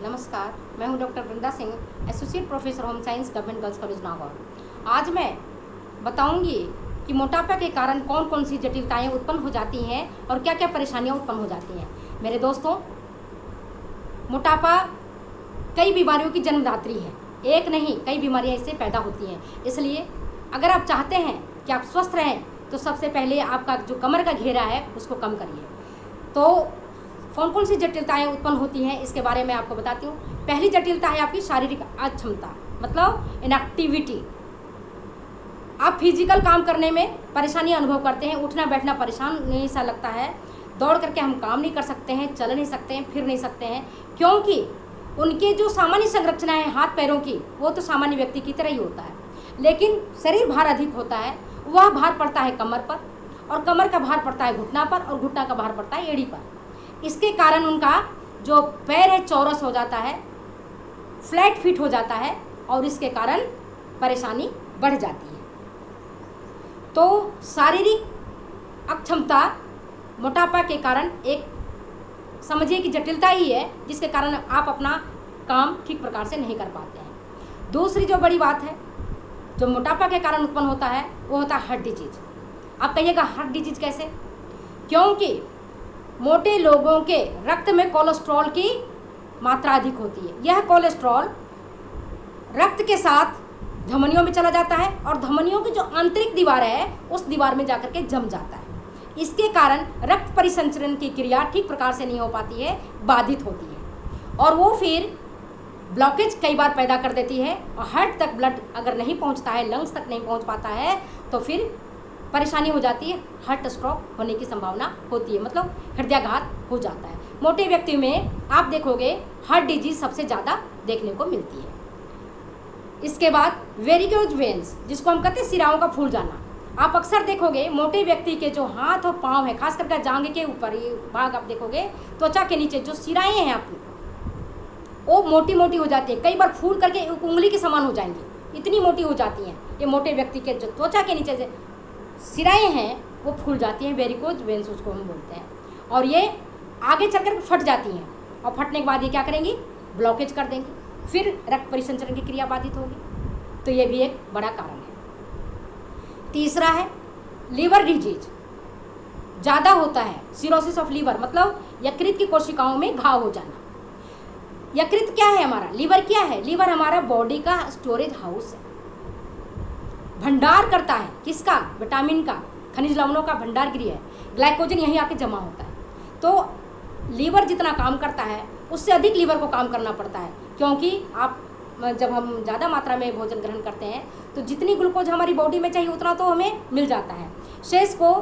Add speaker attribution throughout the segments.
Speaker 1: नमस्कार, मैं हूं doctor Vrinda Singh, associate professor home science, government girls college Nagaur. आज मैं बताऊंगी कि मोटापा के कारण कौन कौन सी जटिलताएं उत्पन्न हो जाती हैं और क्या क्या परेशानियां उत्पन्न हो जाती हैं। मेरे दोस्तों, मोटापा कई बीमारियों की जन्मदात्री है। एक नहीं, कई बीमारियां इससे पैदा होती हैं। इसलिए अगर आप चाहते हैं कि आप स्वस्थ रहें तो सबसे पहले आपका जो कमर का घेरा है उसको कम करिए। तो कौन कौन सी जटिलताएं उत्पन्न होती हैं इसके बारे में आपको बताती हूँ। पहली जटिलता है आपकी शारीरिक अक्षमता, मतलब इनएक्टिविटी। आप फिजिकल काम करने में परेशानी अनुभव करते हैं, उठना बैठना परेशान सा लगता है, दौड़ करके हम काम नहीं कर सकते हैं, चल नहीं सकते हैं, फिर नहीं सकते हैं, क्योंकि उनके जो सामान्य संरचना है हाथ पैरों की वो तो सामान्य व्यक्ति की तरह ही होता है, लेकिन शरीर भार अधिक होता है। वह भार पड़ता है कमर पर, और कमर का भार पड़ता है घुटना पर, और घुटना का भार पड़ता है एड़ी पर। इसके कारण उनका जो पैर है चौरस हो जाता है, फ्लैट फिट हो जाता है, और इसके कारण परेशानी बढ़ जाती है। तो शारीरिक अक्षमता मोटापा के कारण एक समझिए कि जटिलता ही है, जिसके कारण आप अपना काम ठीक प्रकार से नहीं कर पाते हैं। दूसरी जो बड़ी बात है जो मोटापा के कारण उत्पन्न होता है वो होता है हार्ट डिजीज। आप कहिएगा हार्ट डिजीज कैसे? क्योंकि मोटे लोगों के रक्त में कोलेस्ट्रॉल की मात्रा अधिक होती है। यह कोलेस्ट्रॉल रक्त के साथ धमनियों में चला जाता है, और धमनियों की जो आंतरिक दीवार है उस दीवार में जाकर के जम जाता है। इसके कारण रक्त परिसंचरण की क्रिया ठीक प्रकार से नहीं हो पाती है, बाधित होती है, और वो फिर ब्लॉकेज कई बार पैदा कर देती है। और हार्ट तक ब्लड अगर नहीं पहुंचता है, लंग्स तक नहीं पहुंच पाता है, तो फिर परेशानी हो जाती है, हार्ट स्ट्रोक होने की संभावना होती है, मतलब हृदयाघात हो जाता है। मोटे व्यक्ति में आप देखोगे हार्ट डिजीज सबसे ज़्यादा देखने को मिलती है। इसके बाद वेरिकोज वेन्स, जिसको हम कहते हैं सिराओं का फूल जाना। आप अक्सर देखोगे मोटे व्यक्ति के जो हाथ और पाँव है, खास करके जांघ के ऊपर ये भाग आप देखोगे, त्वचा के नीचे जो सिराएँ हैं आपकी वो मोटी मोटी हो जाती है, कई बार फूल करके उंगली के समान हो जाएंगी, इतनी मोटी हो जाती हैं। ये मोटे व्यक्ति के जो त्वचा के नीचे से सिराएँ हैं वो फूल जाती हैं, वेरिकोज वेन्स उसको हम बोलते हैं, और ये आगे चलकर फट जाती हैं, और फटने के बाद ये क्या करेंगी, ब्लॉकेज कर देंगी, फिर रक्त परिसंचरण की क्रिया बाधित होगी। तो ये भी एक बड़ा कारण है। तीसरा है लीवर डिजीज, ज़्यादा होता है सिरोसिस ऑफ लीवर, मतलब यकृत की कोशिकाओं में घाव हो जाना। यकृत क्या है हमारा? लीवर क्या है? लीवर हमारा बॉडी का स्टोरेज हाउस है, भंडार करता है किसका? विटामिन का, खनिज लवणों का भंडार गृह है। ग्लाइकोजन यहीं आके जमा होता है। तो लीवर जितना काम करता है उससे अधिक लीवर को काम करना पड़ता है, क्योंकि जब हम ज़्यादा मात्रा में भोजन ग्रहण करते हैं तो जितनी ग्लूकोज हमारी बॉडी में चाहिए उतना तो हमें मिल जाता है, शेष को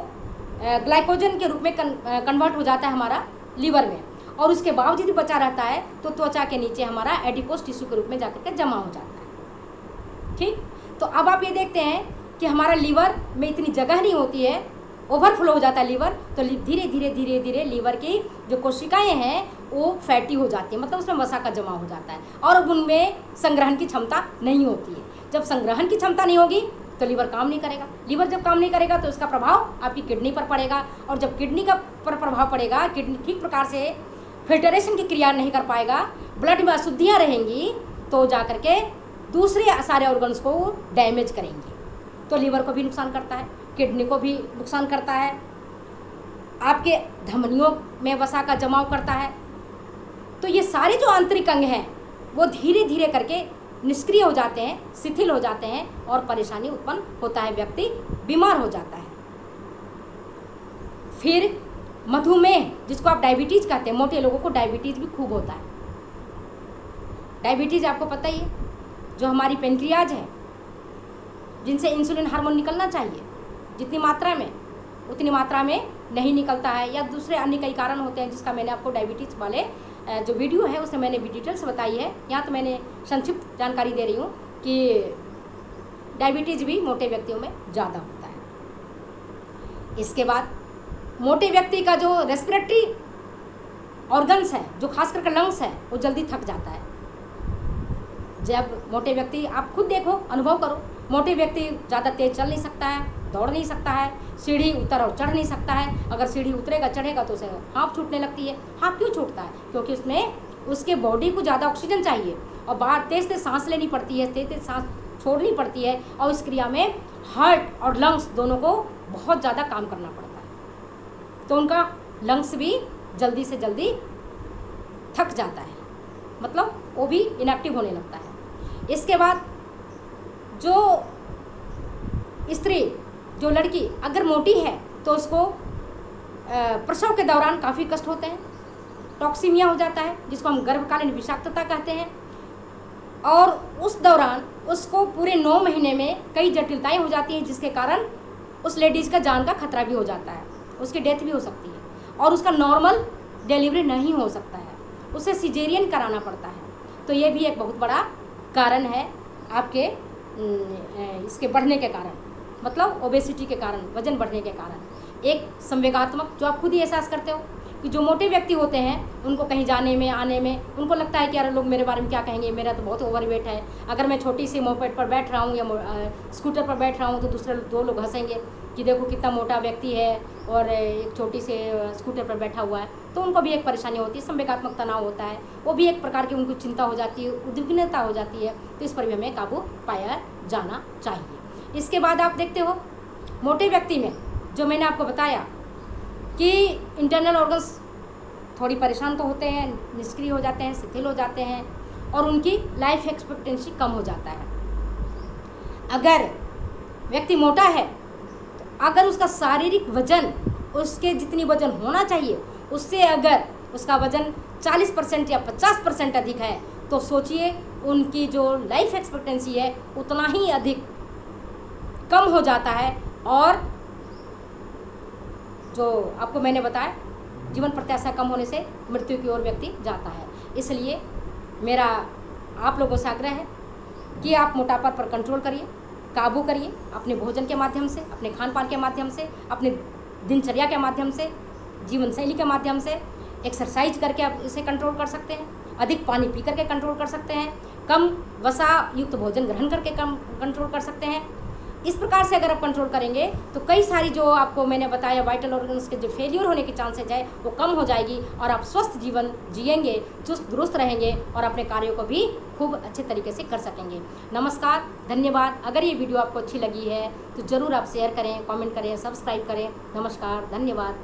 Speaker 1: ग्लाइकोजन के रूप में कन्वर्ट हो जाता है हमारा लीवर में, और उसके बावजूद भी बचा रहता है तो त्वचा के नीचे हमारा एडिपोज टिश्यू के रूप में जाकर के जमा हो जाता है। ठीक, तो अब आप ये देखते हैं कि हमारा लीवर में इतनी जगह नहीं होती है, ओवरफ्लो हो जाता है लीवर, तो धीरे धीरे धीरे धीरे लीवर की जो कोशिकाएं हैं वो फैटी हो जाती है, मतलब उसमें वसा का जमा हो जाता है, और अब उनमें संग्रहण की क्षमता नहीं होती है। जब संग्रहण की क्षमता नहीं होगी तो लीवर काम नहीं करेगा। लीवर जब काम नहीं करेगा तो इसका प्रभाव आपकी किडनी पर पड़ेगा, और जब किडनी का पर प्रभाव पड़ेगा, किडनी ठीक प्रकार से फिल्टरेशन की क्रिया नहीं कर पाएगा, ब्लड में अशुद्धियाँ रहेंगी, तो जा करके दूसरे सारे ऑर्गन्स को डैमेज करेंगे। तो लीवर को भी नुकसान करता है, किडनी को भी नुकसान करता है, आपके धमनियों में वसा का जमाव करता है। तो ये सारे जो आंतरिक अंग हैं वो धीरे धीरे करके निष्क्रिय हो जाते हैं, शिथिल हो जाते हैं, और परेशानी उत्पन्न होता है, व्यक्ति बीमार हो जाता है। फिर मधुमेह, जिसको आप डायबिटीज़ कहते हैं, मोटे लोगों को डायबिटीज़ भी खूब होता है। डायबिटीज़ आपको पता ही है, जो हमारी पेनक्रियाज है, जिनसे इंसुलिन हार्मोन निकलना चाहिए जितनी मात्रा में, उतनी मात्रा में नहीं निकलता है, या दूसरे अन्य कई कारण होते हैं, जिसका मैंने आपको डायबिटीज़ वाले जो वीडियो है उसमें मैंने भी डिटेल्स बताई है। यहाँ तो मैंने संक्षिप्त जानकारी दे रही हूँ कि डायबिटीज़ भी मोटे व्यक्तियों में ज़्यादा होता है। इसके बाद मोटे व्यक्ति का जो रेस्पिरेटरी ऑर्गन्स है, जो खास करके लंग्स है, वो जल्दी थक जाता है। जब मोटे व्यक्ति, आप खुद देखो, अनुभव करो, मोटे व्यक्ति ज़्यादा तेज चल नहीं सकता है, दौड़ नहीं सकता है, सीढ़ी उतर और चढ़ नहीं सकता है। अगर सीढ़ी उतरेगा चढ़ेगा तो उसे हाँफ छूटने लगती है। हाँफ क्यों छूटता है? क्योंकि उसमें उसके बॉडी को ज़्यादा ऑक्सीजन चाहिए और बाहर तेज तेज सांस लेनी पड़ती है, तेज तेज सांस छोड़नी पड़ती है, और इस क्रिया में हार्ट और लंग्स दोनों को बहुत ज़्यादा काम करना पड़ता है। तो उनका लंग्स भी जल्दी से जल्दी थक जाता है, मतलब वो भी इनएक्टिव होने लगता है। इसके बाद जो स्त्री, जो लड़की अगर मोटी है तो उसको प्रसव के दौरान काफ़ी कष्ट होते हैं, टॉक्सीमिया हो जाता है जिसको हम गर्भकालीन विषाक्तता कहते हैं, और उस दौरान उसको पूरे 9 महीने में कई जटिलताएं हो जाती हैं, जिसके कारण उस लेडीज़ का जान का खतरा भी हो जाता है, उसकी डेथ भी हो सकती है, और उसका नॉर्मल डिलीवरी नहीं हो सकता है, उसे सिजेरियन कराना पड़ता है। तो ये भी एक बहुत बड़ा कारण है आपके इसके बढ़ने के कारण, मतलब ओबेसिटी के कारण, वजन बढ़ने के कारण। एक संवेगात्मक, जो आप खुद ही एहसास करते हो कि जो मोटे व्यक्ति होते हैं उनको कहीं जाने में आने में उनको लगता है कि यार लोग मेरे बारे में क्या कहेंगे, मेरा तो बहुत ओवरवेट है। अगर मैं छोटी सी मोपेड पर बैठ रहा हूँ या स्कूटर पर बैठ रहा हूँ तो दूसरे 2 लोग हंसेंगे कि देखो कितना मोटा व्यक्ति है और एक छोटी से स्कूटर पर बैठा हुआ है। तो उनको भी एक परेशानी होती है, संवेगात्मक तनाव होता है, वो भी एक प्रकार की उनको चिंता हो जाती है, उद्विग्नता हो जाती है। तो इस पर भी हमें काबू पाया जाना चाहिए। इसके बाद आप देखते हो मोटे व्यक्ति में, जो मैंने आपको बताया कि इंटरनल ऑर्गन्स थोड़ी परेशान तो होते हैं, निष्क्रिय हो जाते हैं, शिथिल हो जाते हैं, और उनकी लाइफ एक्सपेक्टेंसी कम हो जाता है। अगर व्यक्ति मोटा है तो अगर उसका शारीरिक वजन उसके जितनी वजन होना चाहिए उससे अगर उसका वजन 40% या 50% अधिक है तो सोचिए उनकी जो लाइफ एक्सपेक्टेंसी है उतना ही अधिक कम हो जाता है, और जो आपको मैंने बताया जीवन प्रत्याशा कम होने से मृत्यु की ओर व्यक्ति जाता है। इसलिए मेरा आप लोगों से आग्रह है कि आप मोटापा पर कंट्रोल करिए, काबू करिए, अपने भोजन के माध्यम से, अपने खान पान के माध्यम से, अपने दिनचर्या के माध्यम से, जीवन शैली के माध्यम से, एक्सरसाइज करके आप इसे कंट्रोल कर सकते हैं, अधिक पानी पी करके कंट्रोल कर सकते हैं, कम वसा युक्त भोजन ग्रहण करके कम कंट्रोल कर सकते हैं। इस प्रकार से अगर आप कंट्रोल करेंगे तो कई सारी जो आपको मैंने बताया वाइटल ऑर्गन्स के जो फेलियर होने की चांसेज है वो कम हो जाएगी, और आप स्वस्थ जीवन जिएंगे, चुस्त दुरुस्त रहेंगे, और अपने कार्यों को भी खूब अच्छे तरीके से कर सकेंगे। नमस्कार, धन्यवाद। अगर ये वीडियो आपको अच्छी लगी है तो ज़रूर आप शेयर करें, कमेंट करें, सब्सक्राइब करें। नमस्कार, धन्यवाद।